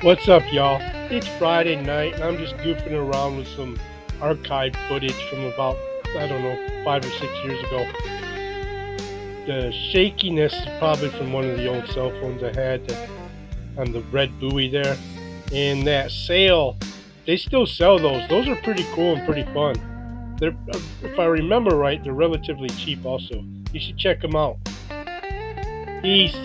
What's up, y'all? It's Friday night, and I'm just goofing around with some archived footage from about, I don't know, 5 or 6 years ago. The shakiness is probably from one of the old cell phones I had on the red buoy there. And that sail, they still sell those. Those are pretty cool and pretty fun. If I remember right, they're relatively cheap also. You should check them out. Peace.